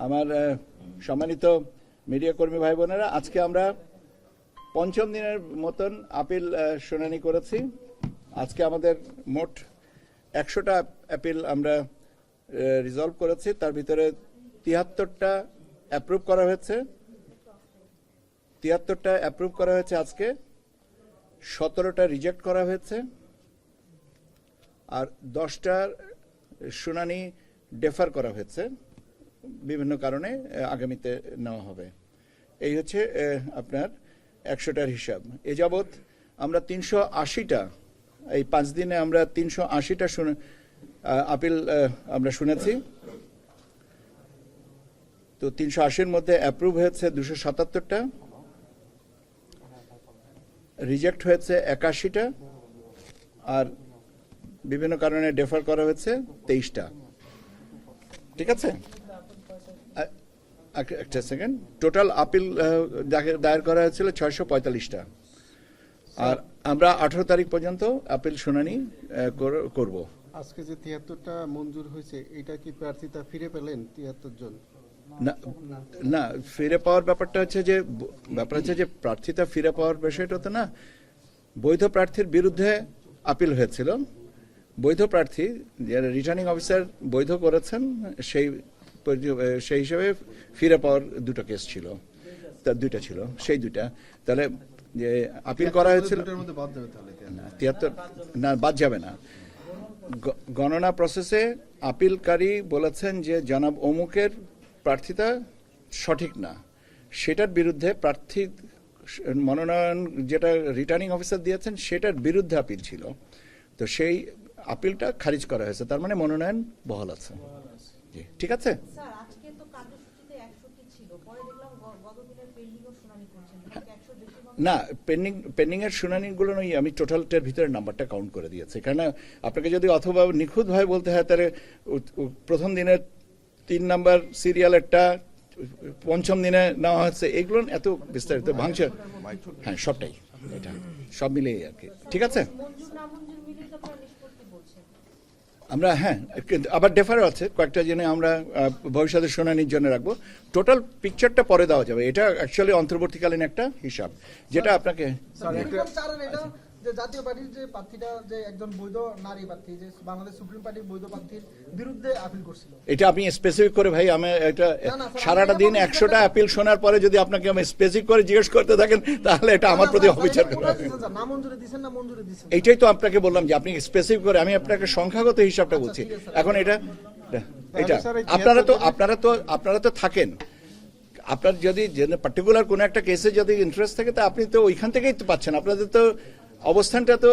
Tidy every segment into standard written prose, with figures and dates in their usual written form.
আমার সম্মানিত মিডিয়া কর্মী ভাই বোনেরা, আজকে আমরা পঞ্চম দিনের মতন আপিল শুনানি করেছি। আজকে আমাদের মোট 100টা আপিল আমরা রিজলভ করেছি। তার ভিতরে 73টা অ্যাপ্রুভ করা হয়েছে। 73টা অ্যাপ্রুভ করা হয়েছে আজকে, 17টা রিজেক্ট করা হয়েছে, আর 10টার শুনানি ডেফার করা হয়েছে বিভিন্ন কারণে, আগামীতে নেওয়া হবে। এই হচ্ছে আপনার 100টার হিসাব। এ যাবৎ আমরা 380টা, এই 5 দিনে আমরা 380টা আপিল আমরা শুনেছি। তো 380-র মধ্যে অ্যাপ্রুভ হয়েছে 277টা, রিজেক্ট হয়েছে 81টা, আর বিভিন্ন কারণে ডেফার করা হয়েছে 23টা। ঠিক আছে, একটা সেকেন্ড। টোটাল আপিল দায়ের করা হয়েছিল 645টা, আর আমরা 18 তারিখ পর্যন্ত আপিল শুনানি করব। আজকে যে 73টা মঞ্জুর হয়েছে, এটা কি প্রার্থীতা ফিরে পেলেন 73 জন? না, ফিরে পাওয়ার ব্যাপারটা হচ্ছে যে প্রার্থীতা ফিরে পাওয়ার বিষয়টা তো না। বৈধ প্রার্থীর বিরুদ্ধে আপিল হয়েছিল। বৈধ প্রার্থী যারা রিটার্নিং অফিসার বৈধ করেছেন, সেই হিসাবে ফিরে পাওয়ার দুটো কেস ছিল, তার দুইটা ছিল, সেই দুইটা। তাহলে যে আপিল করা হয়েছিল 73, না বাদ যাবে না। গণনা প্রসেসে আপিলকারী বলেছেন যে জনাব অমুকের প্রার্থিতা সঠিক না, সেটার বিরুদ্ধে প্রার্থী মনোনয়ন যেটা রিটার্নিং অফিসার দিয়েছেন সেটার বিরুদ্ধে আপিল ছিল। তো সেই আপিলটা খারিজ করা হয়েছে, তার মানে মনোনয়ন বহাল আছে। জি, ঠিক আছে। না, পেন্ডিং এর শুনানিগুলো নয়, আমি টোটালটার ভিতরে নাম্বারটা কাউন্ট করে দিয়েছি। কারণ আপনাকে যদি অথবা নিখুঁতভাবে বলতে হয়, তাহলে প্রথম দিনের 3 নাম্বার সিরিয়ালেরটা পঞ্চম দিনে নেওয়া হচ্ছে, এগুলো এত বিস্তারিত ভাঙছে। হ্যাঁ, সবটাই, এটা সব মিলিয়ে আর কি। ঠিক আছে, আমরা আবার ডেফারও আছে কয়েকটা জেনে আমরা ভবিষ্যতে শুনানির জন্য রাখবো। টোটাল পিকচারটা পরে দেওয়া যাবে। এটা অ্যাকচুয়ালি অন্তর্বর্তীকালীন একটা হিসাব, যেটা আপনাকে যে জাতীয় পার্টির যে প্রার্থীটা, যে একজন বৈধ নারী প্রার্থী, যে বাংলাদেশ সুপ্রিম পার্টির বৈধ প্রার্থীর বিরুদ্ধে আপিল করছিল, এটা আপনি স্পেসিফিক করে ভাই, আমি এটা সারাটা দিন 100টা আপিল শোনার পরে যদি আপনাকে আমি স্পেসিফিক করে জিজ্ঞেস করতে থাকেন, তাহলে এটা আমার প্রতি অবিচার। এইটাই তো আপনাকে বললাম যে আপনি স্পেসিফিক করে, আমি আপনাকে সংখ্যাগত হিসাবটা বলছি। এখন এটা আপনারা তো থাকেন, আপনার যদি পার্টিকুলার কোনো একটা কেসে যদি ইন্টারেস্ট থাকে, তা আপনি তো ওইখান থেকেই তো পাচ্ছেন। আপনাদের তো অবস্থানটা তো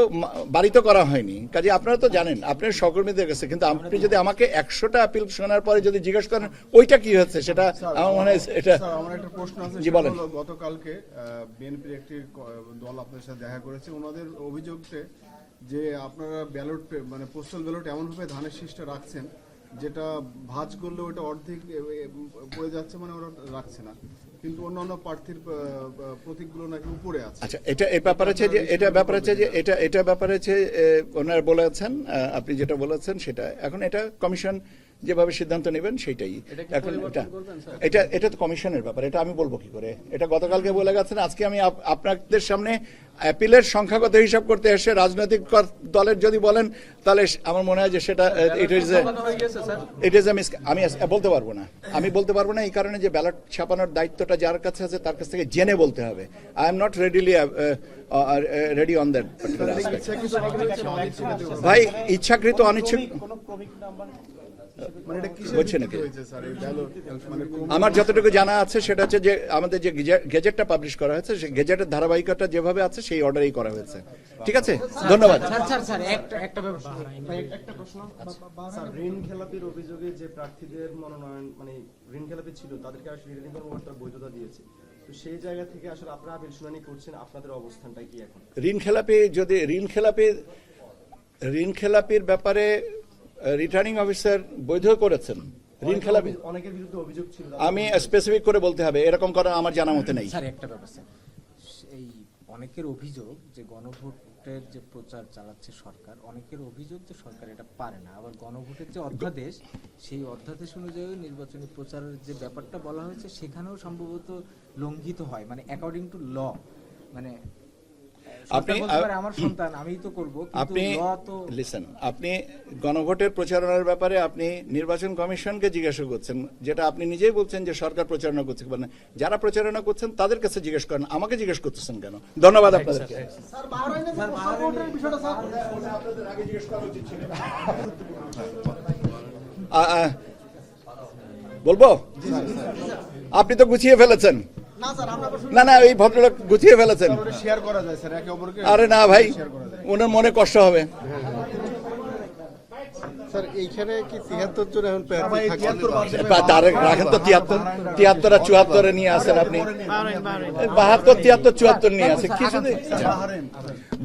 বাড়িত করা হয়নি, কাজে আপনারা তো জানেন আপনার সহকর্মীদের কাছে। কিন্তু আপনি যদি আমাকে 100টা আপিল শোনার পরে যদি জিজ্ঞেস করেন ওইটা কি হচ্ছে, সেটা আমার মনে হয় এটা। আমার একটা প্রশ্ন আছে, জি বলেন। গতকালকে বিএনপির একটি দল আপনাদের সাথে দেখা করেছে। ওনাদের অভিযোগতে যে আপনারা ব্যালট, মানে পোস্টাল ব্যালট এমনভাবে ধানের শীষটা রাখছেন যেটা ভাঁজ করলে ওটা অর্ধেক পড়ে যাচ্ছে, মানে ওরা রাখছে না, কিন্তু অন্যান্য প্রার্থীর প্রতীকগুলো নাকি উপরে আছে। আচ্ছা, এটা ব্যাপারে আছে ওনারা বলেছেন, আপনি যেটা বলেছেন সেটা এখন এটা কমিশন যেভাবে সিদ্ধান্ত নেবেন সেটাই। এখন এটা তো কমিশনের ব্যাপার, এটা আমি বলবো কি করে? এটা গতকালকে বলে গেছেন। আজকে আমি আপনাদের সামনে অ্যাপিলের সংখ্যাগত হিসাব করতে এসে রাজনৈতিক দলের যদি বলেন, তাহলে আমার মনে হয় যে সেটা আমি বলতে পারবো না। আমি বলতে পারবো না এই কারণে যে ব্যালট ছাপানোর দায়িত্বটা যার কাছে আছে তার কাছ থেকে জেনে বলতে হবে। I am not ready on that. ভাই, ইচ্ছাকৃত অনিচ্ছুক আমার যতটুকু জানা আছে সেটা হচ্ছে যে আমাদের যে গেজেটটা পাবলিশ করা হয়েছে, সেই গেজেটের ধারাবাহিকতা যেভাবে আছে সেই অর্ডারেই করা হয়েছে। ঠিক আছে, ধন্যবাদ। একটা প্রশ্ন, স্যার, ঋণ খেলাপির অভিযোগে যে প্রার্থীদের মনোনয়ন, মানে ঋণ খেলাপি ছিল, তাদেরকে আসলে রিটার্নিং কর্মকর্তা বৈধতা দিয়েছে, তো সেই জায়গা থেকে আসলে আপনারা আপিল শুনানি করছেন, আপনাদের অবস্থানটা কি এখন? ঋণ খেলাপির ব্যাপারে রিটার্নিং অফিসার বৈধ করেছেন। ঋণ খেলাপি অনেকের বিরুদ্ধে অভিযোগ ছিল, আমি স্পেসিফিক করে বলতে হবে, এরকম করা আমার জানা মতে নেই। স্যার, একটা ব্যাপার স্যার, এই অনেকের অভিযোগ যে গণভোটের যে প্রচার চালাচ্ছে সরকার, অনেকের অভিযোগ যে সরকার এটা পারে না। আবার গণভোটের যে অধ্যাদেশ, সেই অধ্যাদেশ অনুযায়ী নির্বাচনী প্রচারের যে ব্যাপারটা বলা হয়েছে সেখানেও সম্ভবত লঙ্ঘিত হয়, মানে অ্যাকর্ডিং টু ল। মানে আমার সন্তান আমি তো করব, আপনি কিন্তু ল তো লিসেন, আপনি গণভোটের প্রচারণার ব্যাপারে আপনি নির্বাচন কমিশনকে জিজ্ঞাসা করছেন, যেটা আপনি নিজেই বলছেন যে সরকার প্রচারণা করছে। যারা প্রচারণা করছেন তাদের কাছে জিজ্ঞেস করেন, আমাকে জিজ্ঞেস করতেছেন কেন? ধন্যবাদ আপনাদেরকে। স্যার বাহরাইনের যে পোস্টাল ভোটের বিষয়টা স্যার বলবো? আপনি তো গুছিয়ে ফেলেছেন। না স্যার আমরা আবার না না, এই ভদ্রলোক গুছিয়ে ফেলেছেন। শেয়ার করা যায় স্যার একে অপরকে। আরে না ভাই, ওনার মনে কষ্ট হবে। স্যার এইখানে কি 73 জন এখন প্রার্থী থাকছেন? তার রাখেন তো 73 আর 74 নিয়ে আসেন আপনি। 72, 73, 74 নিয়ে আসেন কি শুধু?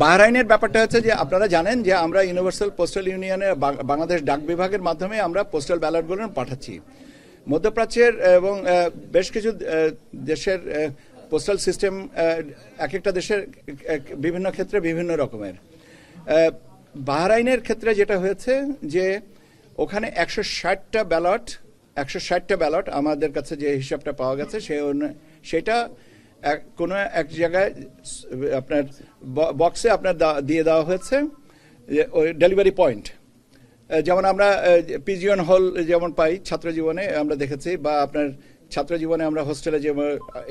বাহরাইনের ব্যাপারটা হচ্ছে যে আপনারা জানেন যে আমরা ইউনিভার্সাল পোস্টাল ইউনিয়নে বাংলাদেশ ডাক বিভাগের মাধ্যমে আমরা পোস্টাল ব্যালটগুলো পাঠাচ্ছি। মধ্যপ্রাচ্যের এবং বেশ কিছু দেশের পোস্টাল সিস্টেম এক একটা দেশের বিভিন্ন ক্ষেত্রে বিভিন্ন রকমের। বাহরাইনের ক্ষেত্রে যেটা হয়েছে যে ওখানে 160টা ব্যালট আমাদের কাছে যে হিসাবটা পাওয়া গেছে সেটা কোনো এক জায়গায় আপনার বক্সে আপনার দিয়ে দেওয়া হয়েছে, ওই ডেলিভারি পয়েন্ট। যেমন আমরা পিজিয়ন হল যেমন পাই ছাত্র জীবনে আমরা দেখেছি, বা আপনার ছাত্র জীবনে আমরা হোস্টেলে যে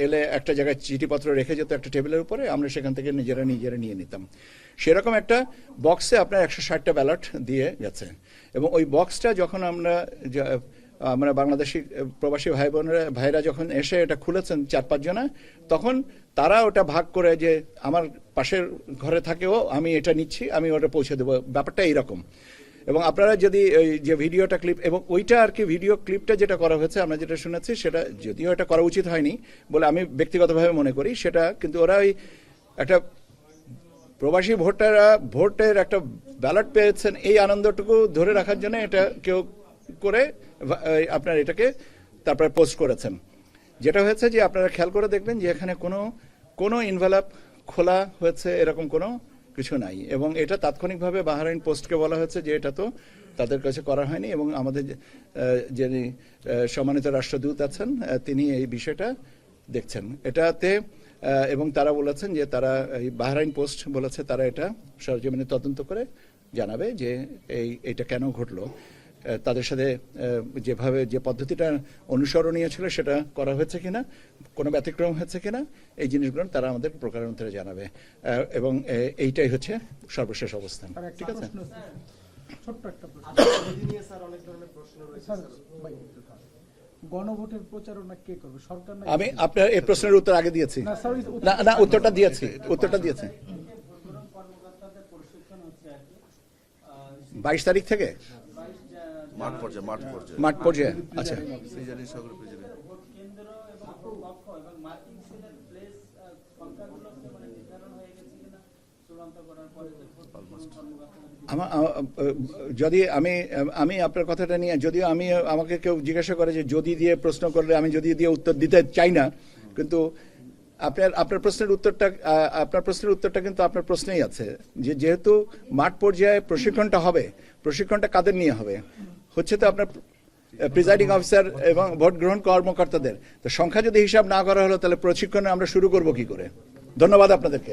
এলে একটা জায়গায় চিঠিপত্র রেখে যেত একটা টেবিলের উপরে, আমরা সেখান থেকে নিজেরা নিয়ে নিতাম। সেরকম একটা বক্সে আপনার 160টা ব্যালট দিয়ে গেছে। এবং ওই বক্সটা যখন আমরা বাংলাদেশি প্রবাসী ভাইরা যখন এসে এটা খুলেছেন 4-5 জনা, তখন তারা ওটা ভাগ করে যে আমার পাশের ঘরে থাকেও আমি এটা নিচ্ছি, আমি ওটা পৌঁছে দেবো, ব্যাপারটা এইরকম। এবং আপনারা যদি ওই যে ভিডিওটা ক্লিপ এবং ওইটা আর কি ভিডিও ক্লিপটা যেটা করা হয়েছে আমরা যেটা শুনেছি, সেটা যদিও এটা করা উচিত হয়নি বলে আমি ব্যক্তিগতভাবে মনে করি, সেটা কিন্তু ওরা ওই একটা প্রবাসী ভোটের একটা ব্যালট পেয়েছেন এই আনন্দটুকু ধরে রাখার জন্য এটা কেউ করে আপনার এটাকে তারপরে পোস্ট করেছেন। যেটা হয়েছে যে আপনারা খেয়াল করে দেখবেন যে এখানে কোনো ইনভেলপ খোলা হয়েছে এরকম কোনো কিছু নাই। এবং এটা তাৎক্ষণিকভাবে বাহরাইন পোস্টকে বলা হয়েছে যে এটা তো তাদের কাছে করা হয়নি। এবং আমাদের যিনি সম্মানিত রাষ্ট্রদূত আছেন তিনি এই বিষয়টা দেখছেন এটাতে, এবং তারা বলেছেন যে তারা এই বাহরাইন পোস্ট বলেছে তারা এটা সরজমিনে তদন্ত করে জানাবে যে এইটা কেন ঘটলো। তাদের সাথে যেভাবে যে পদ্ধতিটা অনুসরণীয় ছিল সেটা করা হয়েছে কিনা, কোনো ব্যতিক্রম হয়েছে কিনা, এই জিনিসগুলো তারা আমাদের প্রকারান্তরে জানাবে। এবং এইটাই হচ্ছে সর্বশেষ অবস্থান। ঠিক আছে, ছোট্ট একটা প্রশ্ন। মোদি নিয়ে স্যার অনেক ধরনের প্রশ্ন রয়েছে স্যার স্যার। গণভোটের প্রচারণা কে করবে, সরকার না? আমি আপনার এই প্রশ্নের উত্তর আগে দিয়েছি। না স্যার না উত্তরটা দিয়েছি 22 তারিখ থেকে মাঠ পর্যায়ে। আচ্ছা, যদি আমি আপনার কথাটা নিয়ে, যদিও আমাকে কেউ জিজ্ঞাসা করে যে যদি দিয়ে প্রশ্ন করলে আমি যদি দিয়ে উত্তর দিতে চাই না, কিন্তু আপনার প্রশ্নের উত্তরটা কিন্তু আপনার প্রশ্নেই আছে যে যেহেতু মাঠ পর্যায়ে প্রশিক্ষণটা হবে, প্রশিক্ষণটা কাদের নিয়ে হবে, হচ্ছে তো আপনার প্রিজাইডিং অফিসার এবং ভোট গ্রহণ কর্মকর্তাদের। তো সংখ্যা যদি হিসাব না করা হলো তাহলে প্রশিক্ষণে আমরা শুরু করব কি করে? ধন্যবাদ আপনাদেরকে।